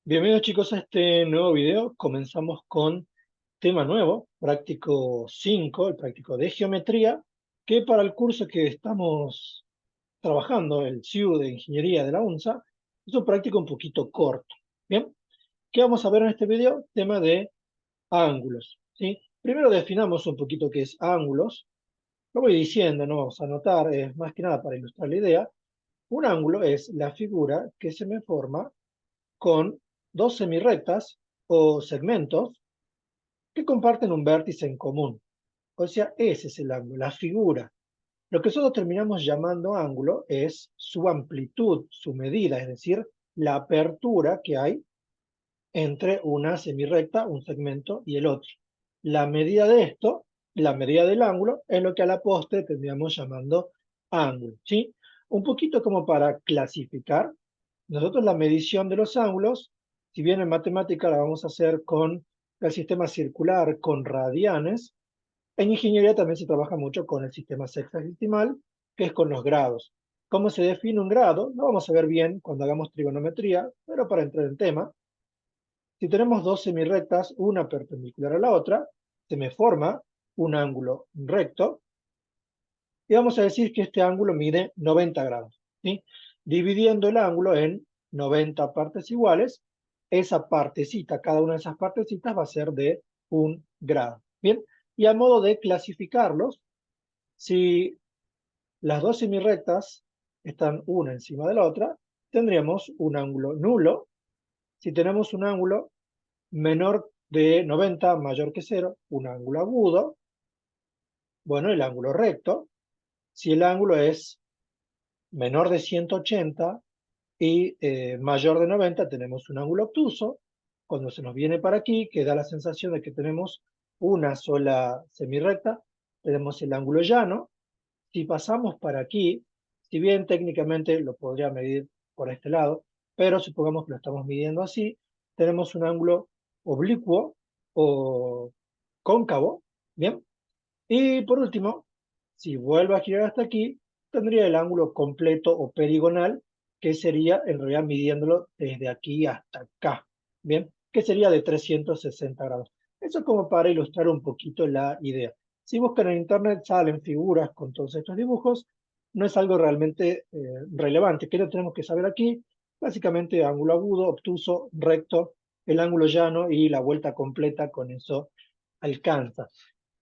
Bienvenidos chicos a este nuevo video. Comenzamos con tema nuevo, práctico 5, el práctico de geometría, que para el curso que estamos trabajando, el CIU de Ingeniería de la UNSA, es un práctico un poquito corto. Bien, ¿qué vamos a ver en este video? Tema de ángulos, ¿sí? Primero definamos un poquito qué es ángulos. Lo voy diciendo, no vamos a anotar, es más que nada para ilustrar la idea. Un ángulo es la figura que se me forma con dos semirrectas o segmentos que comparten un vértice en común. O sea, ese es el ángulo, la figura. Lo que nosotros terminamos llamando ángulo es su amplitud, su medida, es decir, la apertura que hay entre una semirrecta, un segmento y el otro. La medida de esto, la medida del ángulo, es lo que a la postre terminamos llamando ángulo, ¿sí? Un poquito como para clasificar. Nosotros la medición de los ángulos, si bien en matemática la vamos a hacer con el sistema circular, con radianes, en ingeniería también se trabaja mucho con el sistema sexagesimal, que es con los grados. ¿Cómo se define un grado? Lo vamos a ver bien cuando hagamos trigonometría, pero para entrar en tema, si tenemos dos semirrectas, una perpendicular a la otra, se me forma un ángulo recto, y vamos a decir que este ángulo mide 90 grados, ¿sí? Dividiendo el ángulo en 90 partes iguales, esa partecita, cada una de esas partecitas va a ser de un grado, ¿bien? Y a modo de clasificarlos, si las dos semirrectas están una encima de la otra, tendríamos un ángulo nulo. Si tenemos un ángulo menor de 90, mayor que 0, un ángulo agudo, bueno, el ángulo recto. Si el ángulo es menor de 180 y mayor de 90, tenemos un ángulo obtuso. Cuando se nos viene para aquí, que da la sensación de que tenemos una sola semirrecta, tenemos el ángulo llano. Si pasamos para aquí, si bien técnicamente lo podría medir por este lado, pero supongamos que lo estamos midiendo así, tenemos un ángulo oblicuo o cóncavo, ¿bien? Y por último, si vuelvo a girar hasta aquí, tendría el ángulo completo o perigonal, que sería en realidad midiéndolo desde aquí hasta acá, ¿bien? Que sería de 360 grados. Eso como para ilustrar un poquito la idea. Si buscan en internet salen figuras con todos estos dibujos, no es algo realmente relevante. ¿Qué lo tenemos que saber aquí? Básicamente ángulo agudo, obtuso, recto, el ángulo llano y la vuelta completa, con eso alcanza.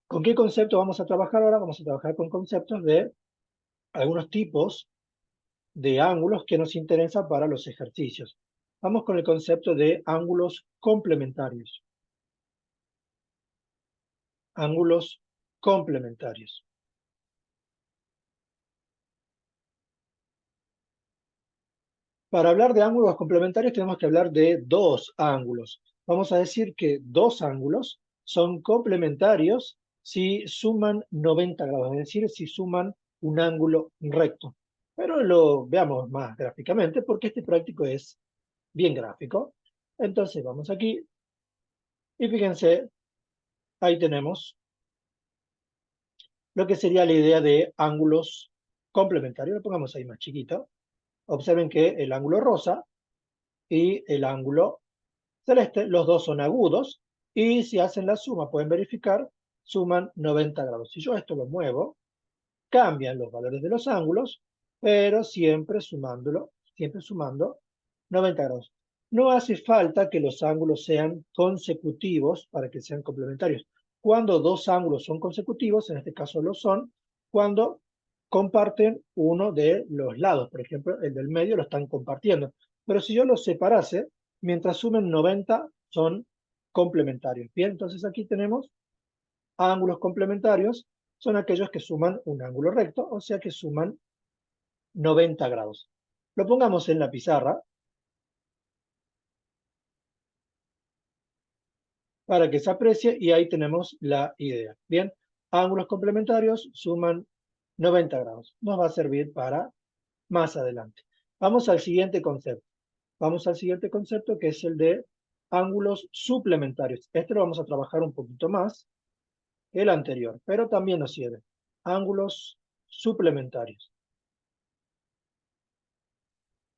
¿Con qué concepto vamos a trabajar ahora? Vamos a trabajar con conceptos de algunos tipos de ángulos que nos interesan para los ejercicios. Vamos con el concepto de ángulos complementarios. Ángulos complementarios. Para hablar de ángulos complementarios tenemos que hablar de dos ángulos. Vamos a decir que dos ángulos son complementarios si suman 90 grados, es decir, si suman un ángulo recto. Pero lo veamos más gráficamente porque este práctico es bien gráfico. Entonces vamos aquí y fíjense, ahí tenemos lo que sería la idea de ángulos complementarios. Lo pongamos ahí más chiquito. Observen que el ángulo rosa y el ángulo celeste, los dos son agudos, y si hacen la suma, pueden verificar, suman 90 grados. Si yo esto lo muevo, cambian los valores de los ángulos, pero siempre sumando 90 grados. No hace falta que los ángulos sean consecutivos para que sean complementarios. Cuando dos ángulos son consecutivos, en este caso lo son, cuando comparten uno de los lados. Por ejemplo, el del medio lo están compartiendo. Pero si yo los separase, mientras sumen 90, son complementarios. Bien, entonces aquí tenemos ángulos complementarios, son aquellos que suman un ángulo recto, o sea que suman 90 grados. Lo pongamos en la pizarra para que se aprecie, y ahí tenemos la idea. Bien, ángulos complementarios suman 90 grados. Nos va a servir para más adelante. Vamos al siguiente concepto. Vamos al siguiente concepto, que es el de ángulos suplementarios. Este lo vamos a trabajar un poquito más que el anterior, pero también nos sirve. Ángulos suplementarios.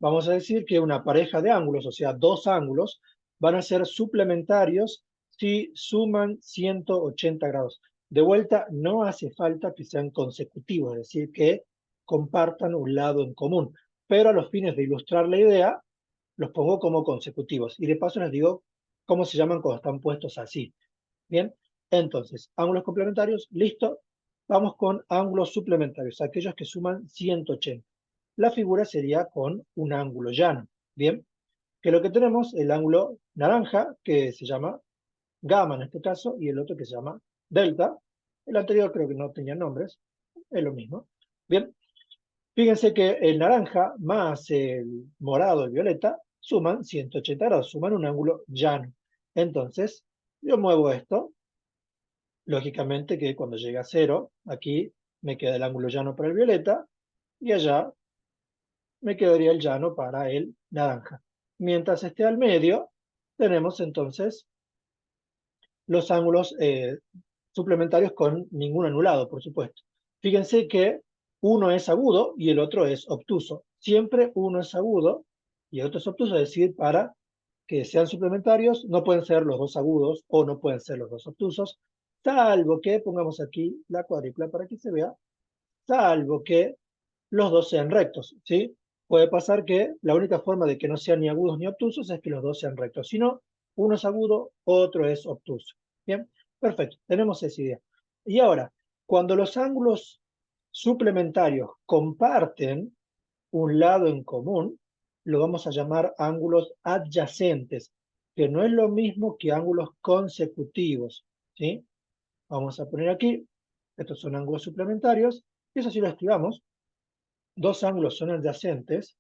Vamos a decir que una pareja de ángulos, o sea, dos ángulos, van a ser suplementarios si suman 180 grados. De vuelta, no hace falta que sean consecutivos, es decir, que compartan un lado en común. Pero a los fines de ilustrar la idea, los pongo como consecutivos. Y de paso les digo cómo se llaman cuando están puestos así. Bien, entonces, ángulos complementarios, listo. Vamos con ángulos suplementarios, aquellos que suman 180. La figura sería con un ángulo llano. Bien, que lo que tenemos, el ángulo naranja, que se llama gamma en este caso, y el otro que se llama delta. El anterior creo que no tenía nombres, es lo mismo. Bien, fíjense que el naranja más el morado, el violeta, suman 180 grados, suman un ángulo llano. Entonces, yo muevo esto, lógicamente que cuando llegue a cero, aquí me queda el ángulo llano para el violeta, y allá me quedaría el llano para el naranja. Mientras esté al medio, tenemos entonces los ángulos suplementarios con ningún anulado, por supuesto. Fíjense que uno es agudo y el otro es obtuso. Siempre uno es agudo y el otro es obtuso, es decir, para que sean suplementarios no pueden ser los dos agudos o no pueden ser los dos obtusos, salvo que, pongamos aquí la cuadrícula para que se vea, salvo que los dos sean rectos, ¿sí? Puede pasar que la única forma de que no sean ni agudos ni obtusos es que los dos sean rectos. Si no, uno es agudo, otro es obtuso. Bien, perfecto, tenemos esa idea. Y ahora, cuando los ángulos suplementarios comparten un lado en común, lo vamos a llamar ángulos adyacentes, que no es lo mismo que ángulos consecutivos, ¿sí? Vamos a poner aquí, estos son ángulos suplementarios, y eso sí lo escribamos. Dos ángulos son adyacentes,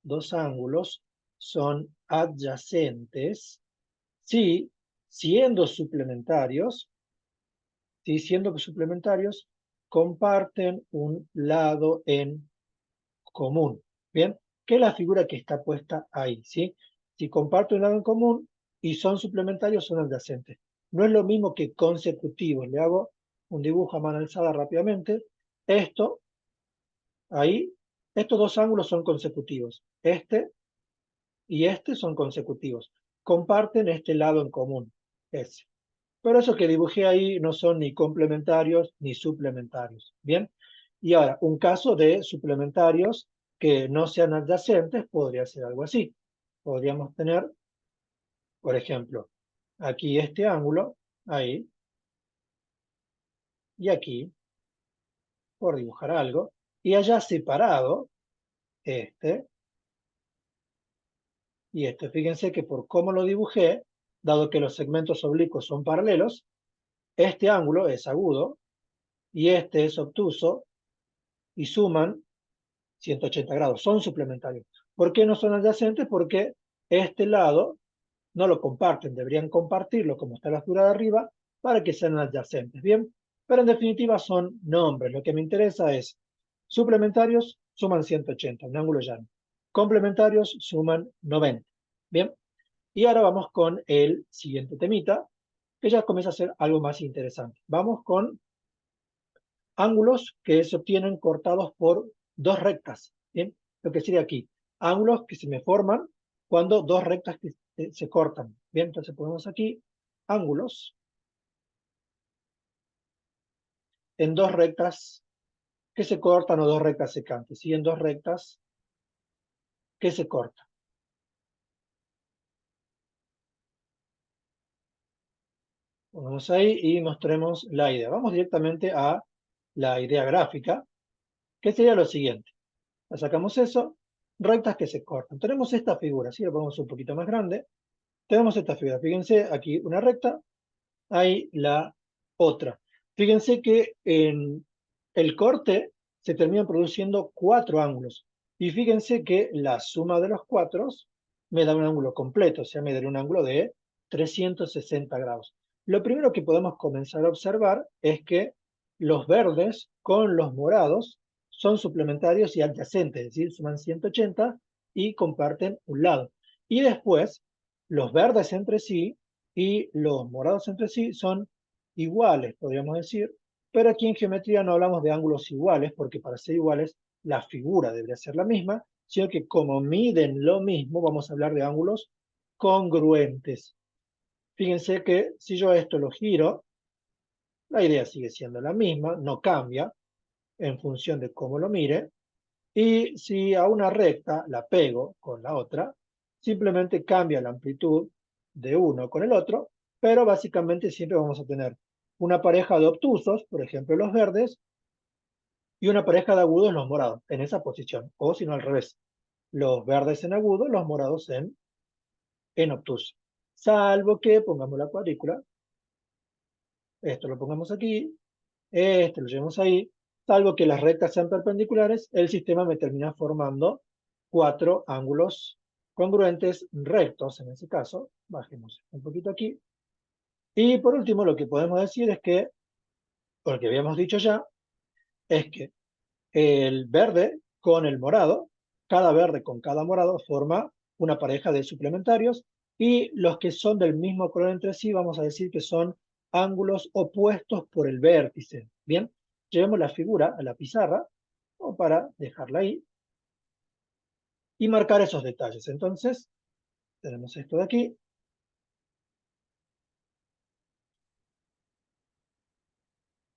dos ángulos son adyacentes, si siendo suplementarios, si siendo suplementarios, comparten un lado en común. ¿Bien? Que es la figura que está puesta ahí, ¿sí? Si comparten un lado en común y son suplementarios, son adyacentes. No es lo mismo que consecutivos. Le hago un dibujo a mano alzada rápidamente. Esto, ahí, estos dos ángulos son consecutivos. Este y este son consecutivos. Comparten este lado en común, ese. Pero esos que dibujé ahí no son ni complementarios ni suplementarios. ¿Bien? Y ahora, un caso de suplementarios que no sean adyacentes podría ser algo así. Podríamos tener, por ejemplo, aquí este ángulo, ahí, y aquí, por dibujar algo, y allá separado, este y este. Fíjense que por cómo lo dibujé, dado que los segmentos oblicuos son paralelos, este ángulo es agudo y este es obtuso y suman 180 grados, son suplementarios. ¿Por qué no son adyacentes? Porque este lado no lo comparten, deberían compartirlo como está la figura de arriba para que sean adyacentes, ¿bien? Pero en definitiva son nombres, lo que me interesa es suplementarios suman 180, un ángulo llano. Complementarios suman 90, ¿bien? Y ahora vamos con el siguiente temita, que ya comienza a ser algo más interesante. Vamos con ángulos que se obtienen cortados por dos rectas. ¿Bien? Lo que sería aquí, ángulos que se me forman cuando dos rectas que se cortan. Bien, entonces ponemos aquí ángulos en dos rectas que se cortan o dos rectas secantes. ¿Sí? En dos rectas que se cortan. Ponemos ahí y mostremos la idea. Vamos directamente a la idea gráfica, que sería lo siguiente. Sacamos eso, rectas que se cortan. Tenemos esta figura, si lo ponemos un poquito más grande, tenemos esta figura. Fíjense, aquí una recta, ahí la otra. Fíjense que en el corte se terminan produciendo cuatro ángulos. Y fíjense que la suma de los cuatro me da un ángulo completo, o sea, me da un ángulo de 360 grados. Lo primero que podemos comenzar a observar es que los verdes con los morados son suplementarios y adyacentes, es decir, suman 180 y comparten un lado. Y después, los verdes entre sí y los morados entre sí son iguales, podríamos decir, pero aquí en geometría no hablamos de ángulos iguales, porque para ser iguales la figura debería ser la misma, sino que como miden lo mismo, vamos a hablar de ángulos congruentes. Fíjense que si yo esto lo giro, la idea sigue siendo la misma, no cambia en función de cómo lo mire. Y si a una recta la pego con la otra, simplemente cambia la amplitud de uno con el otro, pero básicamente siempre vamos a tener una pareja de obtusos, por ejemplo los verdes, y una pareja de agudos, los morados, en esa posición. O si no, al revés, los verdes en agudo, los morados en obtuso. Salvo que pongamos la cuadrícula, esto lo pongamos aquí, este lo llevamos ahí, salvo que las rectas sean perpendiculares, el sistema me termina formando cuatro ángulos congruentes rectos, en ese caso. Bajemos un poquito aquí. Y por último, lo que podemos decir es que, o lo que habíamos dicho ya, es que el verde con el morado, cada verde con cada morado forma una pareja de suplementarios, y los que son del mismo color entre sí, vamos a decir que son ángulos opuestos por el vértice. Bien, llevemos la figura a la pizarra, o para dejarla ahí, y marcar esos detalles. Entonces, tenemos esto de aquí.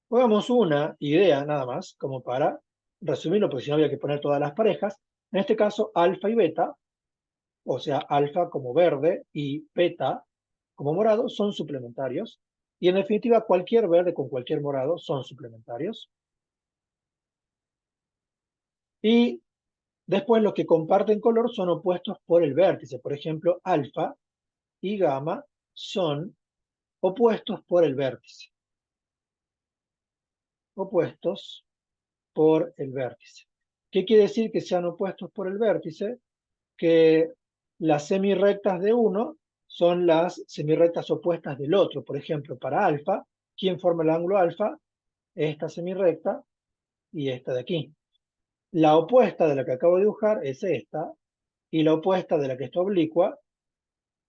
Pongamos una idea nada más, como para resumirlo, porque si no había que poner todas las parejas. En este caso, alfa y beta, o sea, alfa como verde y beta como morado, son suplementarios. Y en definitiva, cualquier verde con cualquier morado son suplementarios. Y después los que comparten color son opuestos por el vértice. Por ejemplo, alfa y gamma son opuestos por el vértice. Opuestos por el vértice. ¿Qué quiere decir que sean opuestos por el vértice? Que las semirrectas de uno son las semirrectas opuestas del otro. Por ejemplo, para alfa, ¿quién forma el ángulo alfa? Esta semirrecta y esta de aquí. La opuesta de la que acabo de dibujar es esta, y la opuesta de la que está oblicua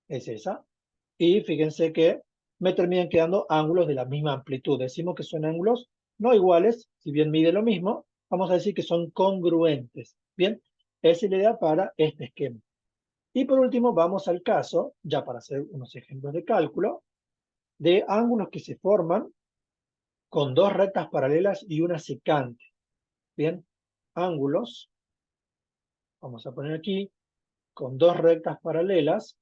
es esa. Y fíjense que me terminan quedando ángulos de la misma amplitud. Decimos que son ángulos no iguales, si bien mide lo mismo, vamos a decir que son congruentes. Bien, esa es la idea para este esquema. Y por último, vamos al caso, ya para hacer unos ejemplos de cálculo, de ángulos que se forman con dos rectas paralelas y una secante. Bien, ángulos, vamos a poner aquí, con dos rectas paralelas,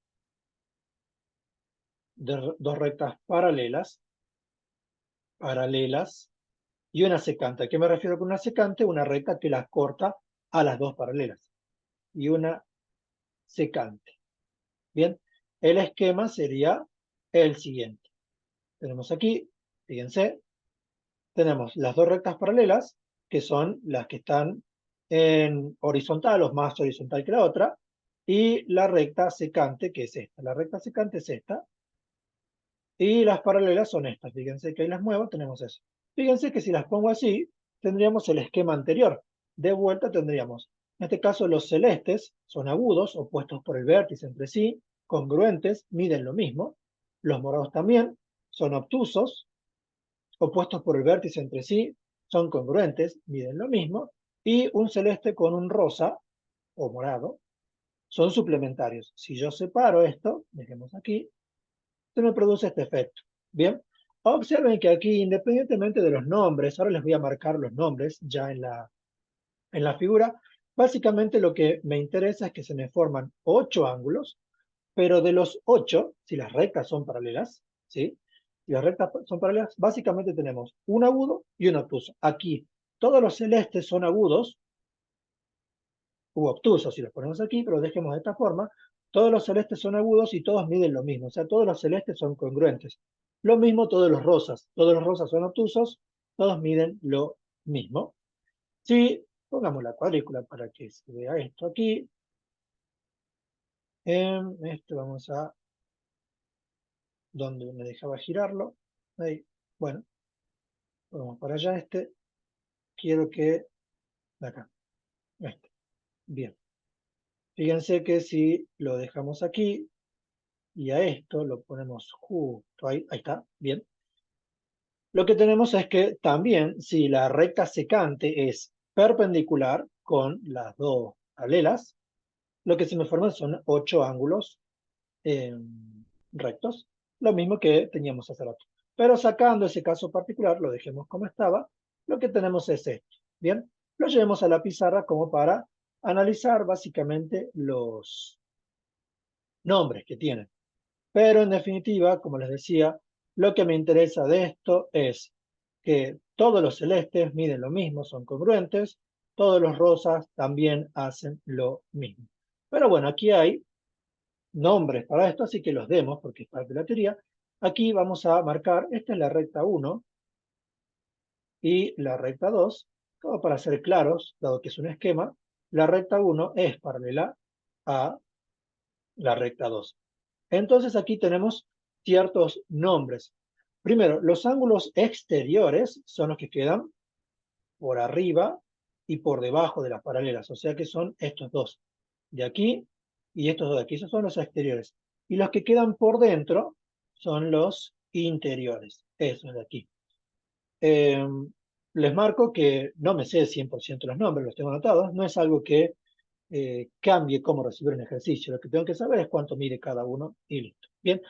dos rectas paralelas, y una secante. ¿A qué me refiero con una secante? Una recta que las corta a las dos paralelas. Y una secante. Bien, el esquema sería el siguiente. Tenemos aquí, fíjense, tenemos las dos rectas paralelas, que son las que están en horizontal o más horizontal que la otra, y la recta secante, que es esta. La recta secante es esta, y las paralelas son estas. Fíjense que ahí las muevo, tenemos eso. Fíjense que si las pongo así, tendríamos el esquema anterior. De vuelta tendríamos, en este caso, los celestes son agudos, opuestos por el vértice entre sí, congruentes, miden lo mismo. Los morados también son obtusos, opuestos por el vértice entre sí, son congruentes, miden lo mismo. Y un celeste con un rosa, o morado, son suplementarios. Si yo separo esto, dejemos aquí, se me produce este efecto. Bien, observen que aquí, independientemente de los nombres, ahora les voy a marcar los nombres ya en la figura, básicamente lo que me interesa es que se me forman 8 ángulos, pero de los 8, si las rectas son paralelas, ¿sí? Si las rectas son paralelas, básicamente tenemos un agudo y un obtuso. Aquí, todos los celestes son agudos, u obtusos, si los ponemos aquí, pero dejemos de esta forma. Todos los celestes son agudos y todos miden lo mismo, o sea, todos los celestes son congruentes. Lo mismo todos los rosas son obtusos, todos miden lo mismo. Si pongamos la cuadrícula para que se vea esto aquí, esto vamos a, donde me dejaba girarlo, ahí, bueno, vamos para allá, quiero que, de acá, bien. Fíjense que si lo dejamos aquí, y a esto lo ponemos justo ahí, ahí está, bien. Lo que tenemos es que también si la recta secante es perpendicular con las dos paralelas, lo que se me forman son 8 ángulos rectos, lo mismo que teníamos hace rato. Pero sacando ese caso particular, lo dejemos como estaba, lo que tenemos es esto. Bien, lo llevemos a la pizarra como para analizar básicamente los nombres que tienen. Pero en definitiva, como les decía, lo que me interesa de esto es que todos los celestes miden lo mismo, son congruentes, todos los rosas también hacen lo mismo. Pero bueno, aquí hay nombres para esto, así que los demos porque es parte de la teoría. Aquí vamos a marcar, esta es la recta 1 y la recta 2, como para ser claros, dado que es un esquema, la recta 1 es paralela a la recta 2. Entonces aquí tenemos ciertos nombres. Primero, los ángulos exteriores son los que quedan por arriba y por debajo de las paralelas, o sea que son estos dos de aquí y estos dos de aquí, esos son los exteriores. Y los que quedan por dentro son los interiores, esos de aquí. Eh, Les marco que no me sé 100% los nombres, los tengo anotados, no es algo que cambie cómo recibir un ejercicio. Lo que tengo que saber es cuánto mide cada uno y listo. Bien,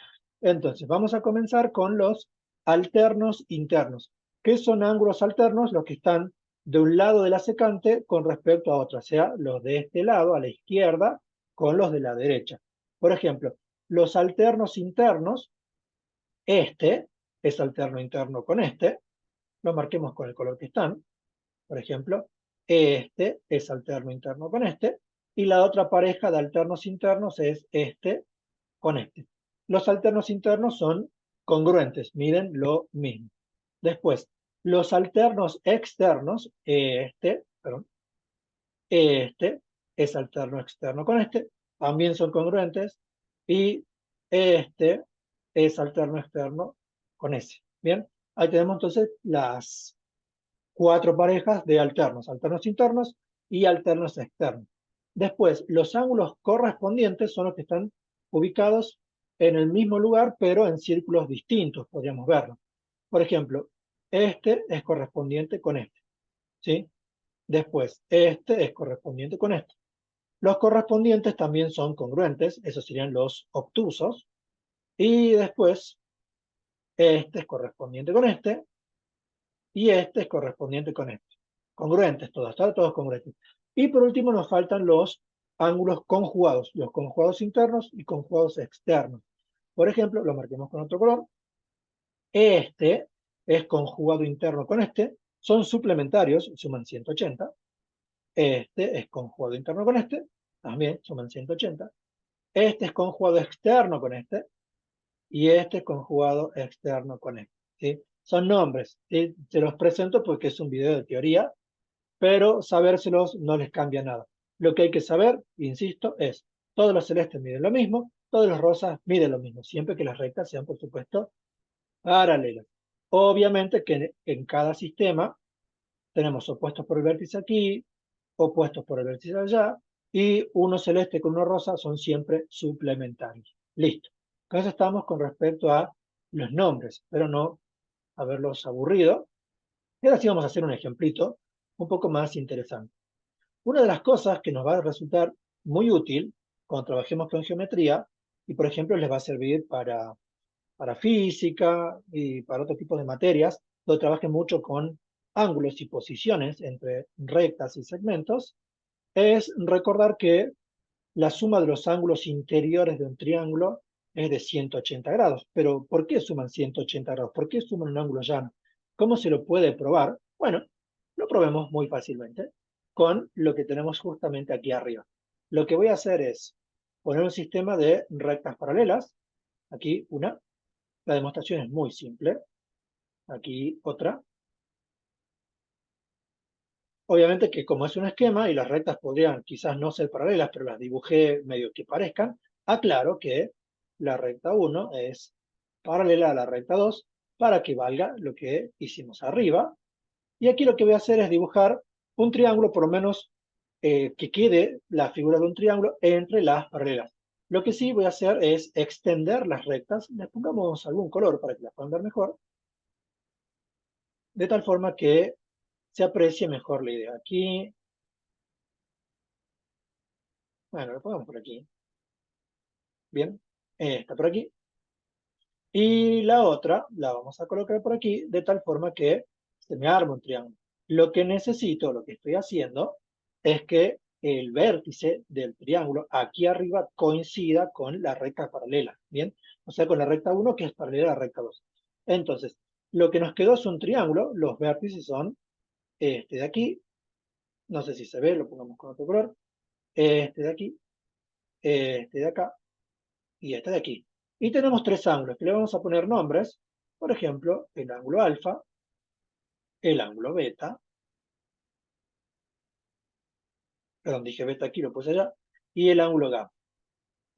entonces vamos a comenzar con los alternos internos. ¿Qué son ángulos alternos? Los que están de un lado de la secante con respecto a otro, o sea, los de este lado, a la izquierda, con los de la derecha. Por ejemplo, los alternos internos, este es alterno interno con este, lo marquemos con el color que están, por ejemplo, este es alterno interno con este, y la otra pareja de alternos internos es este con este. Los alternos internos son congruentes, miden lo mismo. Después, los alternos externos, este es alterno externo con este, también son congruentes, y este es alterno externo con ese. Bien, ahí tenemos entonces las cuatro parejas de alternos, alternos internos y alternos externos. Después, los ángulos correspondientes son los que están ubicados en el mismo lugar, pero en círculos distintos, podríamos verlo. Por ejemplo, este es correspondiente con este, ¿sí? Después, este es correspondiente con este. Los correspondientes también son congruentes, esos serían los obtusos. Y después, este es correspondiente con este, y este es correspondiente con este. Congruentes todos, todos congruentes. Y por último nos faltan los ángulos conjugados, los conjugados internos y conjugados externos. Por ejemplo, lo marquemos con otro color. Este es conjugado interno con este, son suplementarios, suman 180. Este es conjugado interno con este, también suman 180. Este es conjugado externo con este, y este es conjugado externo con este. ¿Sí? Son nombres, ¿sí? Se los presento porque es un video de teoría, pero sabérselos no les cambia nada. Lo que hay que saber, insisto, es todos los celestes miden lo mismo, todos los rosas miden lo mismo, siempre que las rectas sean, por supuesto, paralelas. Obviamente que en cada sistema tenemos opuestos por el vértice aquí, opuestos por el vértice allá, y uno celeste con uno rosa son siempre suplementarios. Listo. Con eso estamos con respecto a los nombres, pero no haberlos aburrido. Y ahora sí vamos a hacer un ejemplito un poco más interesante. Una de las cosas que nos va a resultar muy útil cuando trabajemos con geometría, y por ejemplo les va a servir para física y para otro tipo de materias, donde trabajen mucho con ángulos y posiciones entre rectas y segmentos, es recordar que la suma de los ángulos interiores de un triángulo es de 180 grados. Pero ¿por qué suman 180 grados? ¿Por qué suman un ángulo llano? ¿Cómo se lo puede probar? Bueno, lo probemos muy fácilmente con lo que tenemos justamente aquí arriba. Lo que voy a hacer es poner un sistema de rectas paralelas. Aquí una. La demostración es muy simple. Aquí otra. Obviamente que como es un esquema y las rectas podrían quizás no ser paralelas, pero las dibujé medio que parezcan, aclaro que la recta 1 es paralela a la recta 2 para que valga lo que hicimos arriba. Y aquí lo que voy a hacer es dibujar un triángulo, por lo menos que quede la figura de un triángulo entre las paralelas. Lo que sí voy a hacer es extender las rectas, le pongamos algún color para que las puedan ver mejor, de tal forma que se aprecie mejor la idea. Aquí, bueno, lo pongamos por aquí. Bien. esta por aquí, y la otra la vamos a colocar por aquí, de tal forma que se me arma un triángulo. Lo que necesito, lo que estoy haciendo, es que el vértice del triángulo aquí arriba coincida con la recta paralela, ¿bien? O sea, con la recta 1 que es paralela a la recta 2. Entonces, lo que nos quedó es un triángulo, los vértices son este de aquí, no sé si se ve, lo pongamos con otro color, este de aquí, este de acá y este de aquí. Y tenemos tres ángulos que le vamos a poner nombres, por ejemplo, el ángulo alfa, el ángulo beta, perdón, dije beta aquí, lo puse allá, y el ángulo gamma.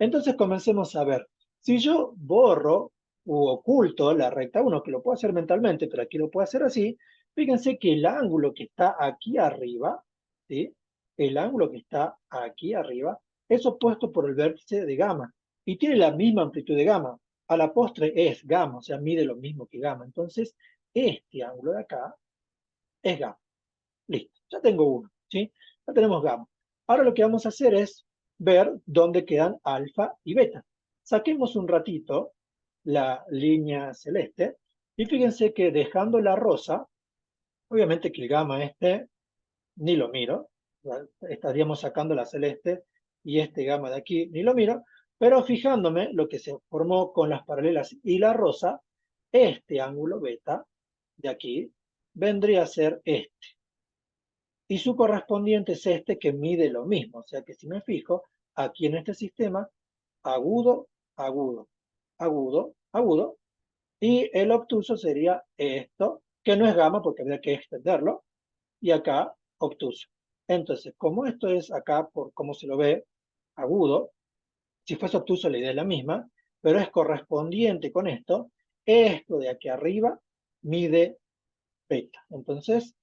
Entonces comencemos a ver. Si yo borro u oculto la recta 1, que lo puedo hacer mentalmente, pero aquí lo puedo hacer así, fíjense que el ángulo que está aquí arriba, ¿sí? El ángulo que está aquí arriba es opuesto por el vértice de gamma y tiene la misma amplitud de gamma. A la postre es gamma, o sea, mide lo mismo que gamma. Entonces, este ángulo de acá es gamma. Listo, ya tengo uno, ¿sí? Ya tenemos gamma. Ahora lo que vamos a hacer es ver dónde quedan alfa y beta. Saquemos un ratito la línea celeste y fíjense que dejando la rosa, obviamente que el gamma este ni lo miro, estaríamos sacando la celeste y este gamma de aquí ni lo miro, pero fijándome lo que se formó con las paralelas y la rosa, este ángulo beta de aquí vendría a ser este y su correspondiente es este que mide lo mismo. O sea que si me fijo, aquí en este sistema, agudo, agudo, agudo, agudo, y el obtuso sería esto, que no es gamma porque habría que extenderlo, y acá obtuso. Entonces, como esto es acá, por cómo se lo ve, agudo, si fuese obtuso la idea es la misma, pero es correspondiente con esto de aquí arriba mide beta. Entonces,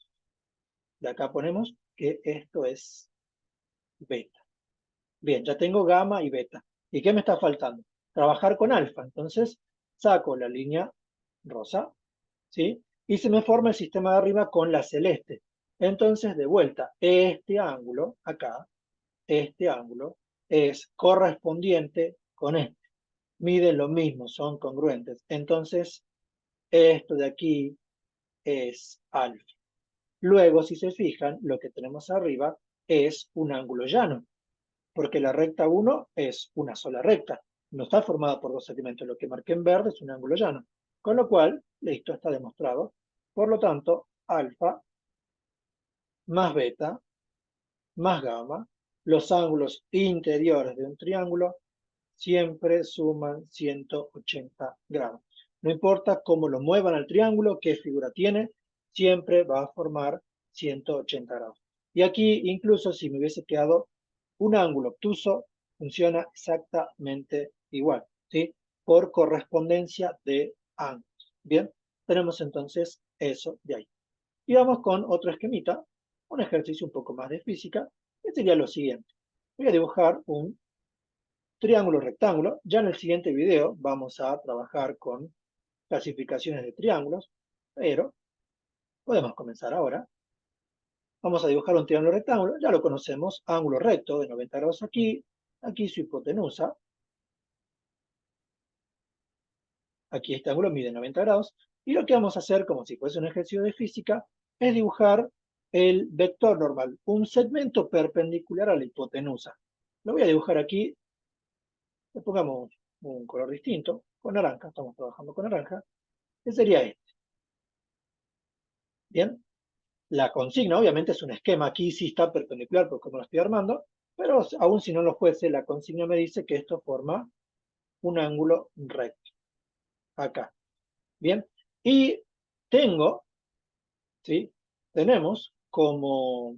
de acá ponemos que esto es beta. Bien, ya tengo gamma y beta. ¿Y qué me está faltando? Trabajar con alfa. Entonces, saco la línea rosa, ¿sí? Y se me forma el sistema de arriba con la celeste. Entonces, de vuelta, este ángulo, acá, este ángulo, es correspondiente con este. Miden lo mismo, son congruentes. Entonces, esto de aquí es alfa. Luego, si se fijan, lo que tenemos arriba es un ángulo llano porque la recta 1 es una sola recta, no está formada por dos segmentos. Lo que marqué en verde es un ángulo llano. Con lo cual, listo, está demostrado. Por lo tanto, alfa más beta más gamma, los ángulos interiores de un triángulo siempre suman 180 grados. No importa cómo lo muevan al triángulo, qué figura tiene, siempre va a formar 180 grados. Y aquí, incluso si me hubiese quedado un ángulo obtuso, funciona exactamente igual, ¿sí? Por correspondencia de ángulos. Bien, tenemos entonces eso de ahí. Y vamos con otro esquemita, un ejercicio un poco más de física, que sería lo siguiente. Voy a dibujar un triángulo rectángulo. Ya en el siguiente video vamos a trabajar con clasificaciones de triángulos, pero podemos comenzar ahora. Vamos a dibujar un triángulo rectángulo, ya lo conocemos, ángulo recto de 90 grados aquí, aquí su hipotenusa, aquí este ángulo mide 90 grados, y lo que vamos a hacer, como si fuese un ejercicio de física, es dibujar el vector normal, un segmento perpendicular a la hipotenusa. Lo voy a dibujar aquí, le pongamos un color distinto, con naranja, estamos trabajando con naranja, que sería este. Bien, la consigna obviamente es un esquema, aquí sí está perpendicular porque como lo estoy armando, pero aún si no lo fuese, la consigna me dice que esto forma un ángulo recto, acá. Bien, y tengo, ¿sí? Tenemos como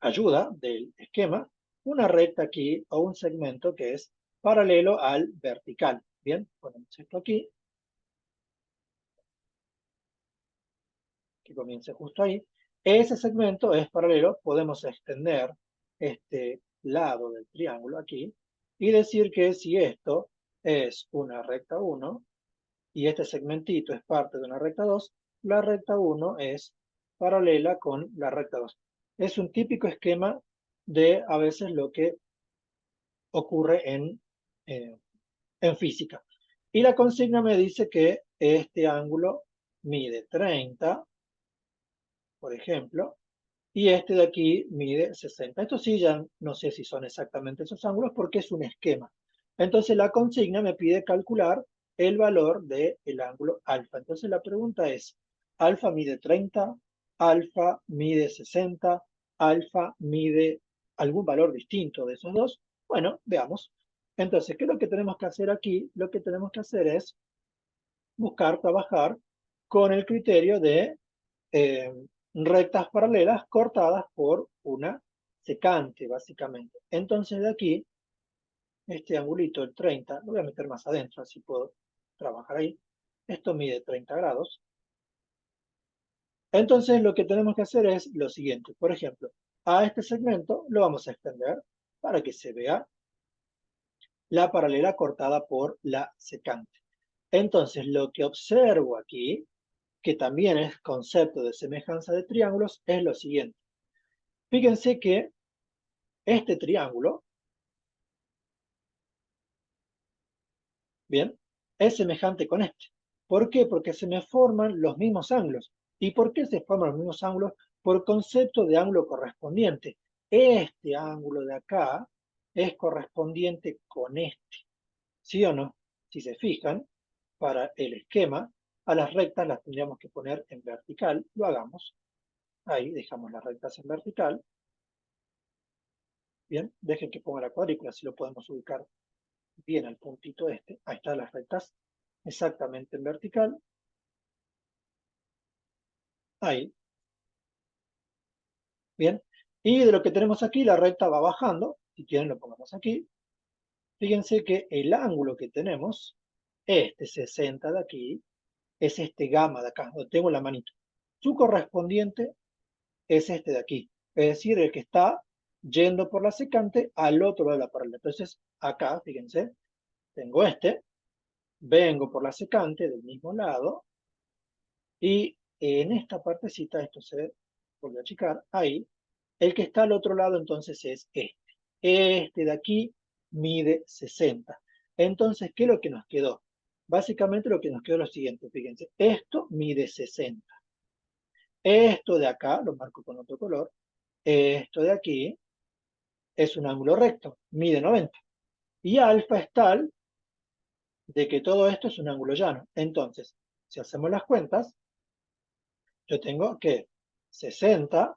ayuda del esquema una recta aquí o un segmento que es paralelo al vertical. Bien, ponemos esto aquí, que comience justo ahí. Ese segmento es paralelo, podemos extender este lado del triángulo aquí y decir que si esto es una recta 1 y este segmentito es parte de una recta 2, la recta 1 es paralela con la recta 2. Es un típico esquema de a veces lo que ocurre en en física. Y la consigna me dice que este ángulo mide 30, por ejemplo, y este de aquí mide 60. Esto sí, ya no sé si son exactamente esos ángulos porque es un esquema. Entonces la consigna me pide calcular el valor del ángulo alfa. Entonces la pregunta es, alfa mide 30, alfa mide 60, alfa mide algún valor distinto de esos dos. Bueno, veamos. Entonces, ¿qué es lo que tenemos que hacer aquí? Lo que tenemos que hacer es buscar trabajar con el criterio de eh, rectas paralelas cortadas por una secante, básicamente. Entonces, de aquí, este angulito, el 30, lo voy a meter más adentro, así puedo trabajar ahí. Esto mide 30 grados. Entonces, lo que tenemos que hacer es lo siguiente. Por ejemplo, a este segmento lo vamos a extender para que se vea la paralela cortada por la secante. Entonces, lo que observo aquí, que también es concepto de semejanza de triángulos, es lo siguiente. Fíjense que este triángulo, bien, es semejante con este. ¿Por qué? Porque se me forman los mismos ángulos. ¿Y por qué se forman los mismos ángulos? Por concepto de ángulo correspondiente. Este ángulo de acá es correspondiente con este. ¿Sí o no? Si se fijan, para el esquema, a las rectas las tendríamos que poner en vertical. Lo hagamos. Ahí dejamos las rectas en vertical. Bien, dejen que ponga la cuadrícula, así lo podemos ubicar bien al puntito este. Ahí están las rectas exactamente en vertical. Ahí. Bien. Y de lo que tenemos aquí, la recta va bajando. Si quieren, lo pongamos aquí. Fíjense que el ángulo que tenemos, este 60 de aquí, es este gamma de acá, donde tengo la manito. Su correspondiente es este de aquí. Es decir, el que está yendo por la secante al otro lado de la paralela. Entonces, acá, fíjense, tengo este, vengo por la secante del mismo lado, y en esta partecita, esto se vuelve a achicar, ahí, el que está al otro lado entonces es este. Este de aquí mide 60. Entonces, ¿qué es lo que nos quedó? Básicamente lo que nos quedó es lo siguiente, fíjense, esto mide 60. Esto de acá, lo marco con otro color, esto de aquí es un ángulo recto, mide 90. Y alfa es tal de que todo esto es un ángulo llano. Entonces, si hacemos las cuentas, yo tengo que 60,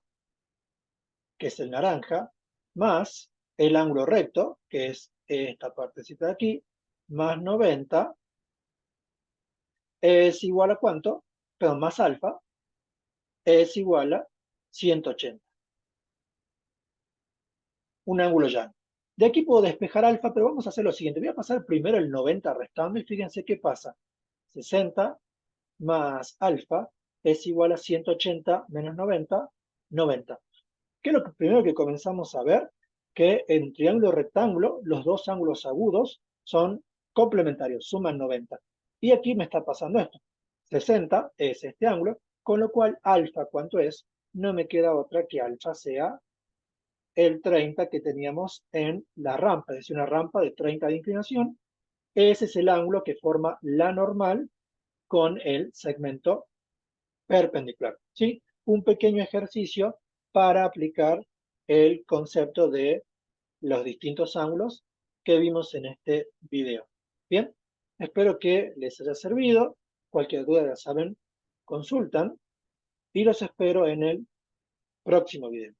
que es el naranja, más el ángulo recto, que es esta partecita de aquí, más 90, es igual a ¿cuánto? Perdón, más alfa, es igual a 180. Un ángulo llano. De aquí puedo despejar alfa, pero vamos a hacer lo siguiente. Voy a pasar primero el 90 restando y fíjense qué pasa. 60 más alfa es igual a 180 menos 90, 90. ¿Qué es lo primero que comenzamos a ver? Que en triángulo rectángulo los dos ángulos agudos son complementarios, suman 90. Y aquí me está pasando esto. 60 es este ángulo, con lo cual alfa, ¿cuánto es? No me queda otra que alfa sea el 30 que teníamos en la rampa, es decir, una rampa de 30 de inclinación. Ese es el ángulo que forma la normal con el segmento perpendicular. ¿Sí? Un pequeño ejercicio para aplicar el concepto de los distintos ángulos que vimos en este video. Bien, espero que les haya servido. Cualquier duda, ya saben, consultan y los espero en el próximo video.